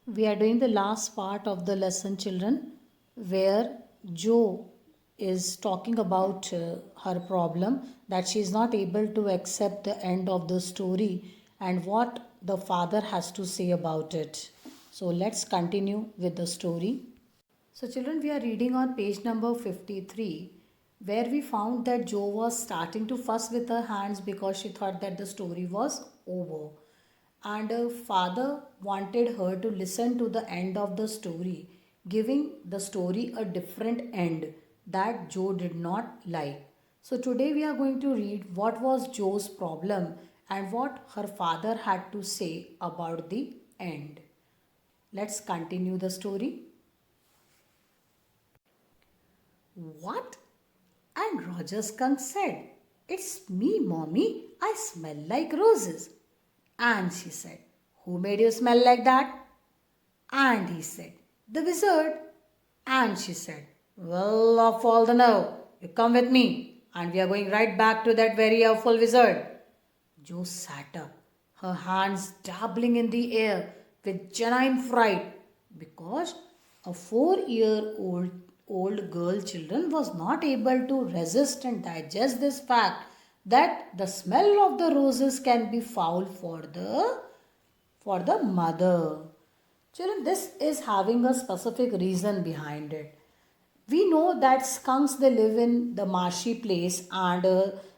We are doing the last part of the lesson, children, where Jo is talking about her problem that she is not able to accept the end of the story and what the father has to say about it. So let's continue with the story. So, children, we are reading on page number 53, where we found that Jo was starting to fuss with her hands because she thought that the story was over. And her father wanted her to listen to the end of the story, giving the story a different end that Jo did not like. So, today we are going to read what was Jo's problem and what her father had to say about the end. Let's continue the story. What? And Roger Skunk said, "It's me, Mommy. I smell like roses." And she said, "Who made you smell like that?" And he said, "The wizard." And she said, "Well, of all the know, you come with me, and we are going right back to that very awful wizard." Jo sat up, her hands dabbling in the air with genuine fright because a 4-year-old girl children was not able to resist and digest this fact that the smell of the roses can be foul for the mother. Children, this is having a specific reason behind it. We know that skunks they live in the marshy place and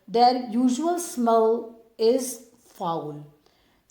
their usual smell is foul.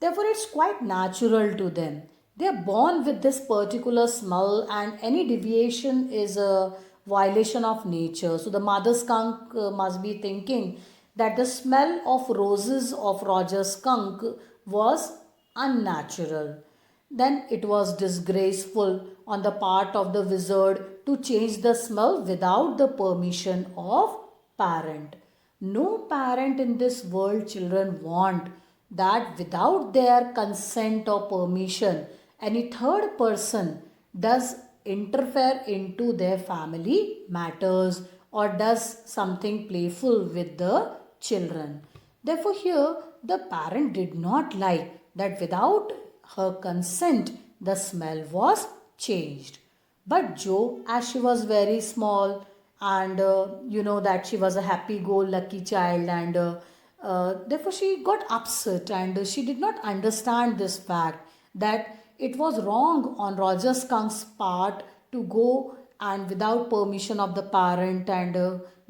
Therefore, it's quite natural to them. They are born with this particular smell, and any deviation is a violation of nature. So, the mother skunk must be thinking that the smell of roses of Roger's skunk was unnatural. Then it was disgraceful on the part of the wizard to change the smell without the permission of parent. No parent in this world children want that without their consent or permission any third person does interfere into their family matters or does something playful with the children. Therefore, here the parent did not like that without her consent the smell was changed. But Jo, as she was very small and you know that she was a happy go lucky child and therefore she got upset and she did not understand this fact that it was wrong on Roger Skunk's part to go and without permission of the parent and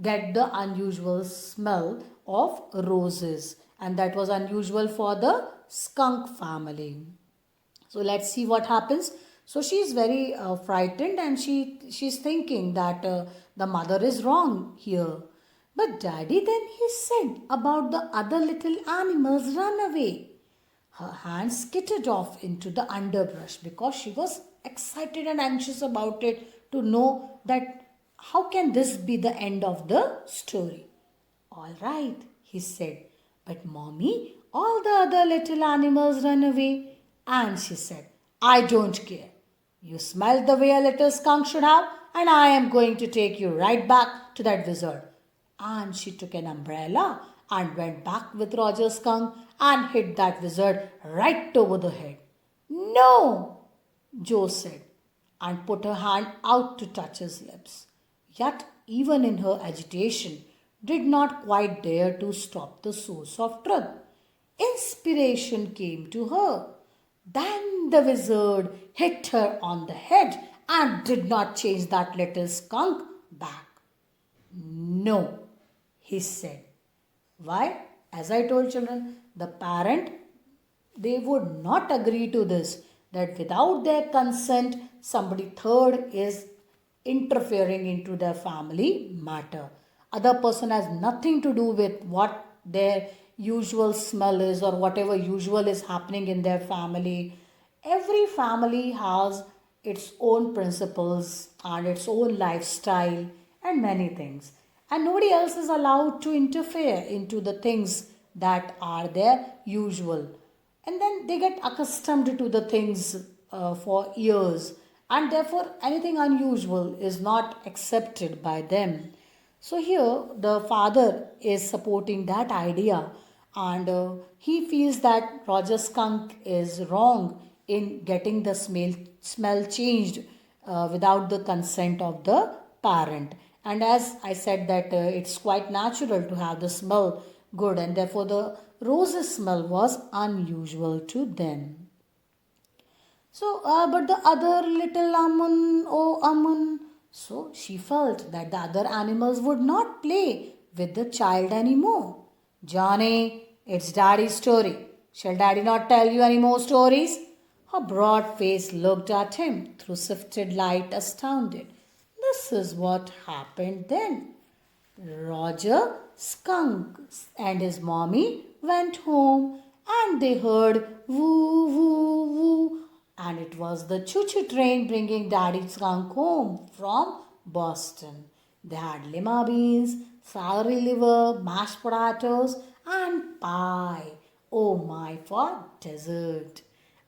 get the unusual smell of roses, and that was unusual for the skunk family. So let's see what happens. So she is very frightened and she's thinking that the mother is wrong here. But daddy, then he said about the other little animals run away. Her hand skittered off into the underbrush because she was excited and anxious about it to know that how can this be the end of the story. "All right," he said, "but mommy, all the other little animals run away." And she said, "I don't care. You smelled the way a little skunk should have, and I am going to take you right back to that wizard." And she took an umbrella and went back with Roger Skunk and hit that wizard right over the head. "No," Jo said, and put her hand out to touch his lips. Yet, even in her agitation, did not quite dare to stop the source of truth. Inspiration came to her. Then the wizard hit her on the head and did not chase that little skunk back. "No," he said. Why? As I told children, the parent, they would not agree to this, that without their consent somebody third is interfering into their family matter. Other person has nothing to do with what their usual smell is or whatever usual is happening in their family. Every family has its own principles and its own lifestyle and many things, and nobody else is allowed to interfere into the things that are their usual, and then they get accustomed to the things for years, and therefore anything unusual is not accepted by them. So here the father is supporting that idea, and he feels that Roger Skunk is wrong in getting the smell changed without the consent of the parent. And as I said that it's quite natural to have the smell good, and therefore the rose's smell was unusual to them. So, but the other little Amun, oh Amun, so she felt that the other animals would not play with the child anymore. Johnny, it's daddy's story. Shall daddy not tell you any more stories? Her broad face looked at him through sifted light, astounded. This is what happened then. Roger Skunk and his mommy went home and they heard woo woo woo, and it was the choo choo train bringing Daddy Skunk home from Boston. They had lima beans, celery liver, mashed potatoes, and pie. Oh my, for dessert.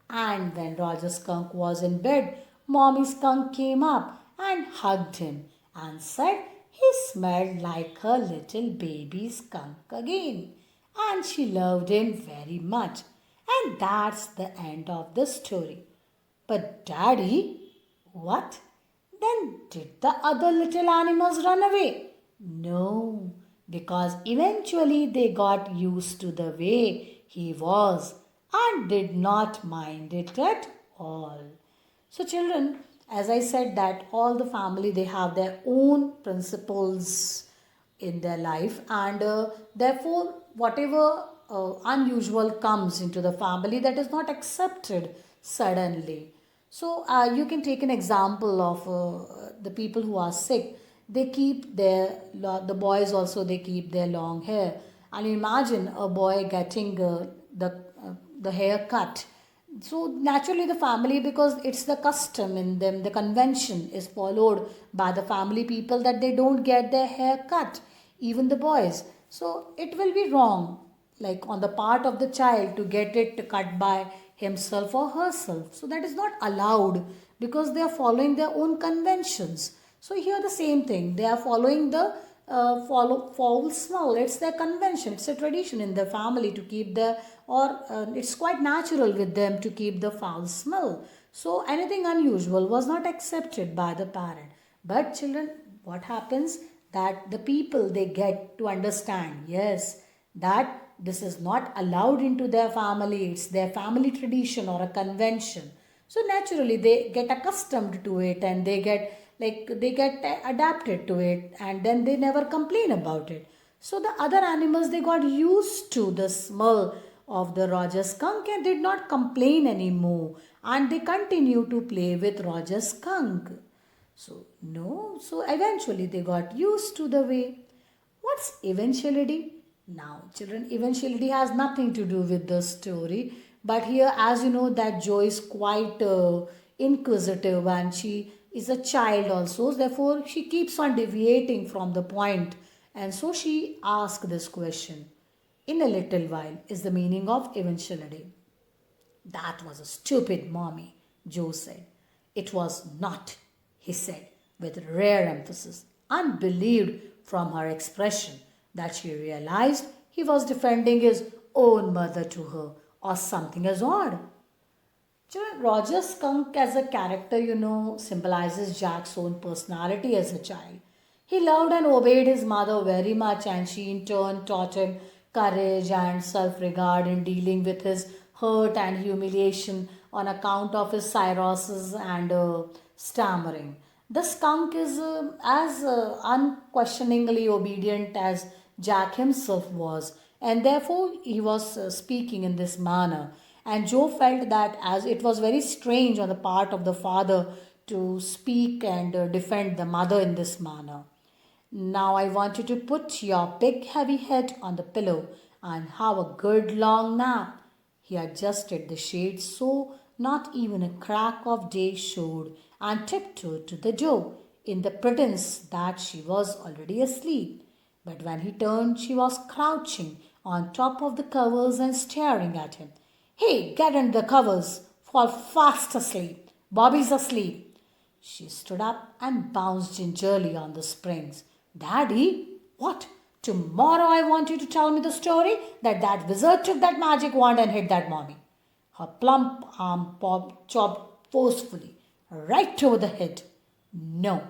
And when Roger Skunk was in bed, Mommy Skunk came up and hugged him and said he smelled like her little baby skunk again. And she loved him very much. And that's the end of the story. But Daddy, what? Then did the other little animals run away? No, because eventually they got used to the way he was and did not mind it at all. So children, as I said that all the family they have their own principles in their life, and therefore whatever unusual comes into the family, that is not accepted suddenly. So you can take an example of the people who are sick. They keep the boys also, they keep their long hair, and imagine a boy getting the hair cut. So naturally the family, because it's the custom in them, the convention is followed by the family people that they don't get their hair cut, even the boys. So it will be wrong, like on the part of the child, to get it cut by himself or herself. So that is not allowed because they are following their own conventions. So here the same thing, they are following the foul smell. It's their convention, it's a tradition in their family to keep the, or it's quite natural with them to keep the foul smell. So anything unusual was not accepted by the parent. But children, what happens, that the people they get to understand, yes, that this is not allowed into their family, it's their family tradition or a convention. So naturally they get accustomed to it, and they get adapted to it, and then they never complain about it. So the other animals they got used to the smell of the Roger skunk and did not complain anymore, and they continue to play with Roger skunk. So no, so eventually they got used to the way. What's eventuality? Now, children, eventuality has nothing to do with the story. But here, as you know, that Joy is quite inquisitive and she is a child also. Therefore, she keeps on deviating from the point. And so she asked this question. In a little while is the meaning of eventuality. That was a stupid mommy, Joe said. It was not, he said with rare emphasis, unbelieved from her expression that she realized he was defending his own mother to her or something as odd. Roger Skunk as a character, symbolizes Jack's own personality as a child. He loved and obeyed his mother very much, and she in turn taught him courage and self regard in dealing with his hurt and humiliation on account of his cirrhosis and stammering. The skunk is as unquestioningly obedient as Jack himself was, and therefore he was speaking in this manner. And Joe felt that as it was very strange on the part of the father to speak and defend the mother in this manner. Now I want you to put your big heavy head on the pillow and have a good long nap. He adjusted the shades so not even a crack of day showed, and tiptoed to the door in the pretense that she was already asleep. But when he turned, she was crouching on top of the covers and staring at him. Hey, get under the covers. Fall fast asleep. Bobby's asleep. She stood up and bounced gingerly on the springs. Daddy, what? Tomorrow I want you to tell me the story that wizard took that magic wand and hit that mommy. Her plump arm chopped forcefully, right over the head. No,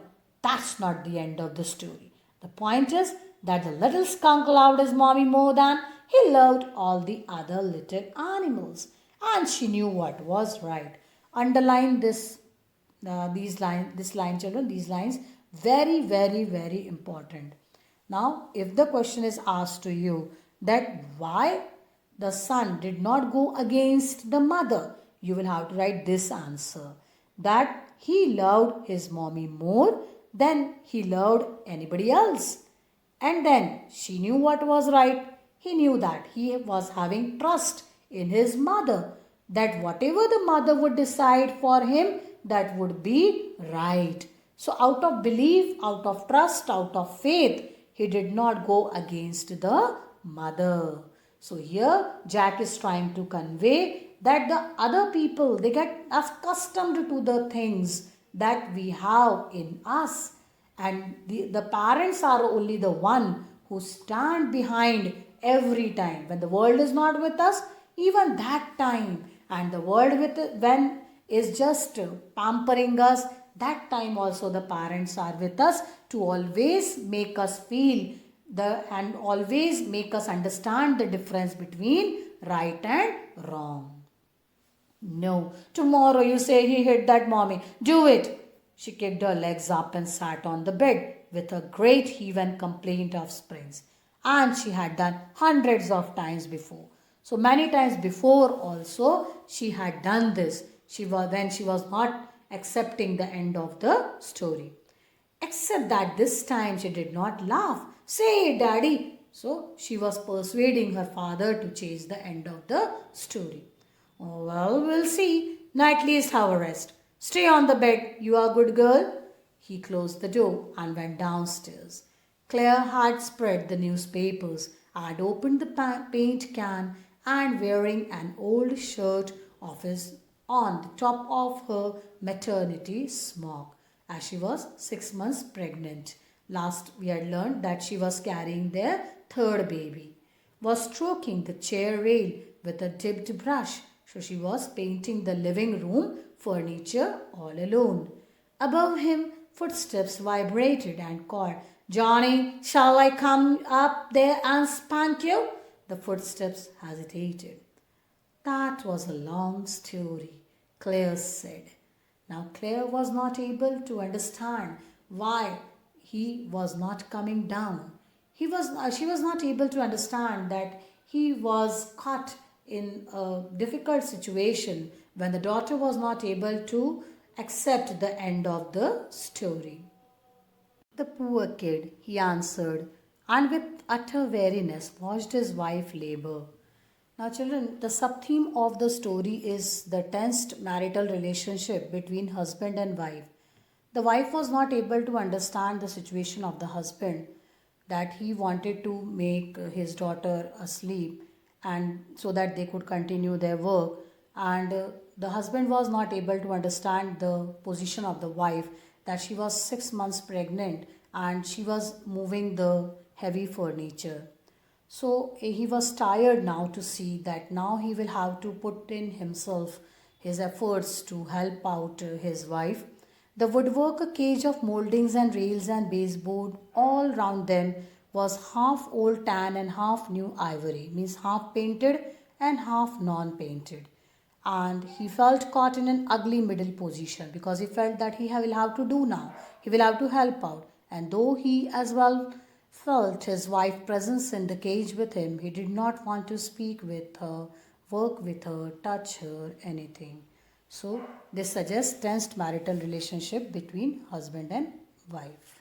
that's not the end of the story. The point is that the little skunk loved his mommy more than he loved all the other little animals. And she knew what was right. Underline this line, children, these lines, very, very, very important. Now, if the question is asked to you that why the son did not go against the mother, you will have to write this answer, that he loved his mommy more than he loved anybody else. And then she knew what was right. He knew that he was having trust in his mother, that whatever the mother would decide for him, that would be right. So, out of belief, out of trust, out of faith, he did not go against the mother. So, here Jack is trying to convey that the other people, they get accustomed to the things that we have in us, and the parents are only the one who stand behind every time when the world is not with us, even that time, and the world with when is just pampering us, that time also the parents are with us to always make us feel the and always make us understand the difference between right and wrong. No, tomorrow you say he hit that mommy. Do it. She kicked her legs up and sat on the bed with a great heave and complaint of sprains. And she had done hundreds of times before. So many times before also she had done this. She was when she was not accepting the end of the story. Except that this time she did not laugh. Say, Daddy. So she was persuading her father to change the end of the story. Oh, well, we'll see. Now at least have a rest. Stay on the bed, you are a good girl. He closed the door and went downstairs. Claire had spread the newspapers, had opened the paint can, and wearing an old shirt of his on the top of her maternity smock, as she was 6 months pregnant. Last we had learned that she was carrying their third baby. Was stroking the chair rail with a dipped brush, so she was painting the living room furniture all alone. Above him, footsteps vibrated and called, Johnny, shall I come up there and spank you? The footsteps hesitated. That was a long story, Claire said. Now, Claire was not able to understand why he was not coming down. She was not able to understand that he was caught in a difficult situation when the daughter was not able to accept the end of the story. The poor kid, he answered, and with utter weariness watched his wife labor. Now, children, the sub-theme of the story is the tensed marital relationship between husband and wife. The wife was not able to understand the situation of the husband, that he wanted to make his daughter asleep and so that they could continue their work, and the husband was not able to understand the position of the wife, that she was 6 months pregnant and she was moving the heavy furniture. So he was tired now to see that now he will have to put in himself his efforts to help out his wife. The woodwork, a cage of moldings and rails and baseboard all round them was half old tan and half new ivory, means half painted and half non-painted. And he felt caught in an ugly middle position because he felt that will have to do now. He will have to help out. And though he as well felt his wife's presence in the cage with him, he did not want to speak with her, work with her, touch her, anything. So this suggests tensed marital relationship between husband and wife.